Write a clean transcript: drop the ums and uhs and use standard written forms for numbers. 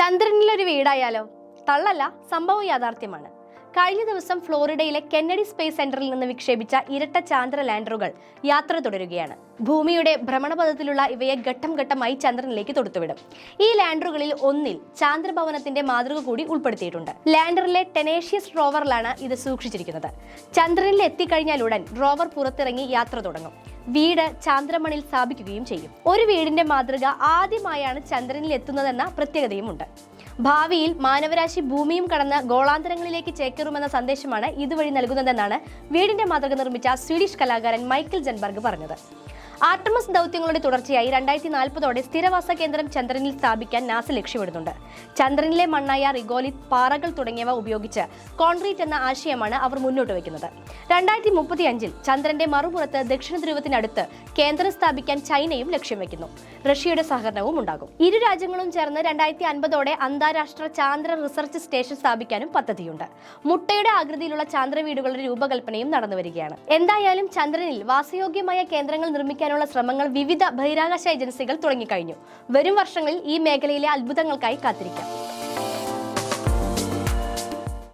ചന്ദ്രനിലൊരു വീടായാലോ? തള്ളല്ല, സംഭവം യാഥാർത്ഥ്യമാണ്. കഴിഞ്ഞ ദിവസം ഫ്ലോറിഡയിലെ കെന്നഡി സ്പേസ് സെന്ററിൽ നിന്ന് വിക്ഷേപിച്ച ഇരട്ട ചാന്ദ്ര ലാൻഡറുകൾ യാത്ര തുടരുകയാണ്. ഭൂമിയുടെ ഭ്രമണപഥത്തിലുള്ള ഇവയെ ഘട്ടം ഘട്ടമായി ചന്ദ്രനിലേക്ക് തൊടുത്തുവിടും. ഈ ലാൻഡറുകളിൽ ഒന്നിൽ ചാന്ദ്രഭവനത്തിന്റെ മാതൃക കൂടി ഉൾപ്പെടുത്തിയിട്ടുണ്ട്. ലാൻഡറിലെ ടെനേഷ്യസ് റോവറിലാണ് ഇത് സൂക്ഷിച്ചിരിക്കുന്നത്. ചന്ദ്രനിൽ എത്തിക്കഴിഞ്ഞാലുടൻ റോവർ പുറത്തിറങ്ങി യാത്ര തുടങ്ങും. വീട് ചന്ദ്രമണിൽ സ്ഥാപിക്കുകയും ചെയ്യും. ഒരു വീടിന്റെ മാതൃക ആദ്യമായാണ് ചന്ദ്രനിൽ എത്തുന്നതെന്ന പ്രത്യേകതയുമുണ്ട്. ഭാവിയിൽ മാനവരാശി ഭൂമിയും കടന്ന് ഗോളാന്തരങ്ങളിലേക്ക് ചേക്കേറുമെന്ന സന്ദേശമാണ് ഇതുവഴി നൽകുന്നതെന്നാണ് വീടിന്റെ മാതൃക നിർമ്മിച്ച സ്വീഡിഷ് കലാകാരൻ മൈക്കിൾ ജൻബർഗ് പറഞ്ഞത്. ആർട്ടമസ് ദൗത്യങ്ങളുടെ തുടർച്ചയായി 2040ഓടെ സ്ഥിരവാസ കേന്ദ്രം ചന്ദ്രനിൽ സ്ഥാപിക്കാൻ നാസ ലക്ഷ്യമിടുന്നുണ്ട്. ചന്ദ്രനിലെ മണ്ണായ റിഗോലിത്, പാറകൾ തുടങ്ങിയവ ഉപയോഗിച്ച് കോൺക്രീറ്റ് എന്ന ആശയമാണ് അവർ മുന്നോട്ട് വയ്ക്കുന്നത്. 2035-ൽ ചന്ദ്രന്റെ മറുപുറത്ത് ദക്ഷിണ ധ്രുവത്തിനടുത്ത് കേന്ദ്രം സ്ഥാപിക്കാൻ ചൈനയും ലക്ഷ്യം വെക്കുന്നു. റഷ്യയുടെ സഹകരണവും ഉണ്ടാകും. ഇരു രാജ്യങ്ങളും ചേർന്ന് 2050ഓടെ അന്താരാഷ്ട്ര ചാന്ദ്ര റിസർച്ച് സ്റ്റേഷൻ സ്ഥാപിക്കാനും പദ്ധതിയുണ്ട്. മുട്ടയുടെ ആകൃതിയിലുള്ള ചാന്ദ്ര വീടുകളുടെ രൂപകൽപ്പനയും നടന്നുവരികയാണ്. എന്തായാലും ചന്ദ്രനിൽ വാസയോഗ്യമായ കേന്ദ്രങ്ങൾ നിർമ്മിക്കാനുള്ള ശ്രമങ്ങൾ വിവിധ ബഹിരാകാശ ഏജൻസികൾ തുടങ്ങിക്കഴിഞ്ഞു. വരും വർഷങ്ങളിൽ ഈ മേഖലയിലെ അത്ഭുതങ്ങൾക്കായി കാത്തിരിക്കാം.